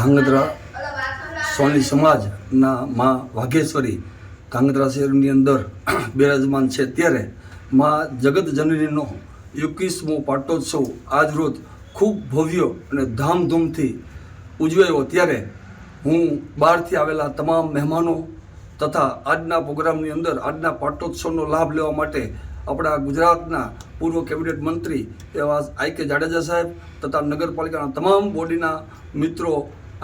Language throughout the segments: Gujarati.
ધાંગધ્રા સોની સમાજના મા વાઘેશ્વરી ધાંગધ્રા શહેરની અંદર બિરાજમાન છે, ત્યારે મા જગત જનનીનો 21મો પાટોત્સવ આજરોજ ખૂબ ભવ્ય અને ધામધૂમથી ઉજવાયો। ત્યારે હું બહારથી આવેલા તમામ મહેમાનો તથા આજના પ્રોગ્રામની અંદર આજના પાટોત્સવનો લાભ લેવા માટે આપણા ગુજરાતના પૂર્વ કેબિનેટ મંત્રી એવા આઈ.કે. જાડેજા સાહેબ તથા નગરપાલિકાના તમામ બોડીના મિત્રો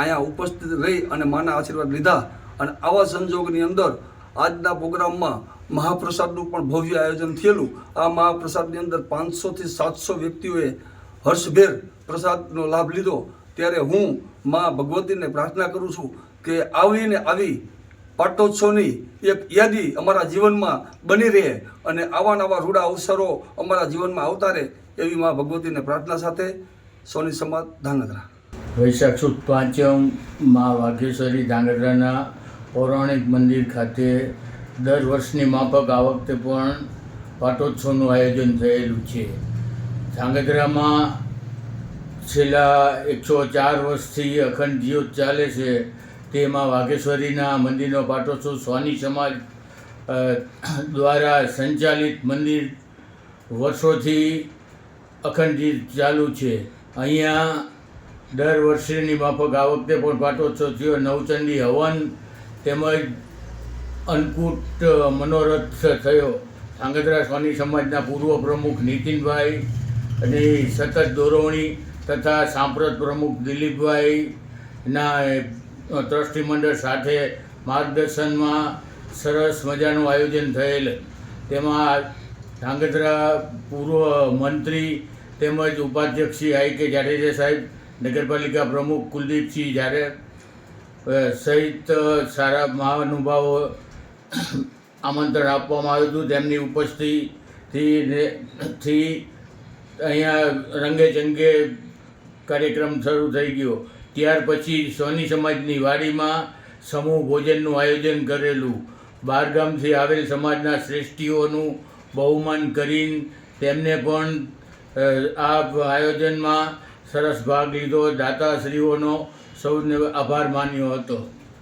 અહીંયા ઉપસ્થિત રહી અને માના આશીર્વાદ લીધા। અને આવા સંજોગની અંદર આજના પ્રોગ્રામમાં મહાપ્રસાદનું પણ ભવ્ય આયોજન થયેલું। આ મહાપ્રસાદની અંદર 500 થી 700 વ્યક્તિઓએ હર્ષભેર પ્રસાદનો લાભ લીધો। ત્યારે હું મા ભગવતીને પ્રાર્થના કરું છું કે આવી પાટોત્સવની એક યાદી અમારા જીવનમાં બની રહે અને આવા નવા રૂડા અવસરો અમારા જીવનમાં આવતા રહે, એવી મા ભગવતીને પ્રાર્થના સાથે સોની સમાજ ધાંગધ્રા। વૈશાખ સુદ 5 મા વાઘેશ્વરી ધાંગધ્રાના પૌરાણિક મંદિર ખાતે દર વર્ષની માફક આ વખતે પણ પાટોત્સવનું આયોજન થયેલું છે। ધાંગધ્રામાં છેલ્લા 104 વર્ષથી અખંડ જ્યોત ચાલે છે। તેમાં વાઘેશ્વરીના મંદિરનો પાટોત્સવ સોની સમાજ દ્વારા સંચાલિત મંદિર વર્ષોથી અખંડ જ્યોત ચાલુ છે। અહીંયા દર વર્ષની માફક આ વખતે પણ પાટોત્સવ થયો। નવચંડી હવન તેમજ અન્નકૂટ મનોરથ થયો। ધાંગધ્રા સોની સમાજના પૂર્વ પ્રમુખ નીતિનભાઈ અને સતત દોરવણી તથા સાંપ્રત પ્રમુખ દિલીપભાઈના ટ્રસ્ટી મંડળ સાથે માર્ગદર્શનમાં સરસ મજાનું આયોજન થયેલ। તેમાં ધાંગધ્રા પૂર્વ મંત્રી તેમજ ઉપાધ્યક્ષ શ્રી આઈ.કે. જાડેજા સાહેબ, નગરપાલિકા પ્રમુખ કુલદીપસિંહ જાડેજા સહિત સારા મહાનુભાવો આમંત્રણ આપવામાં આવ્યું હતું। તેમની ઉપસ્થિતિથી અહીંયા રંગેચંગે કાર્યક્રમ શરૂ થઈ ગયો। ત્યાર પછી સોની સમાજની વાડીમાં સમૂહ ભોજનનું આયોજન કરેલું। બહારગામથી આવેલ સમાજના શ્રેષ્ઠીઓનું બહુમાન કરીને તેમને પણ આ આયોજનમાં સરસ ભાગ લીધો। દાતાશ્રીઓનો સૌને આભાર માન્યો હતો।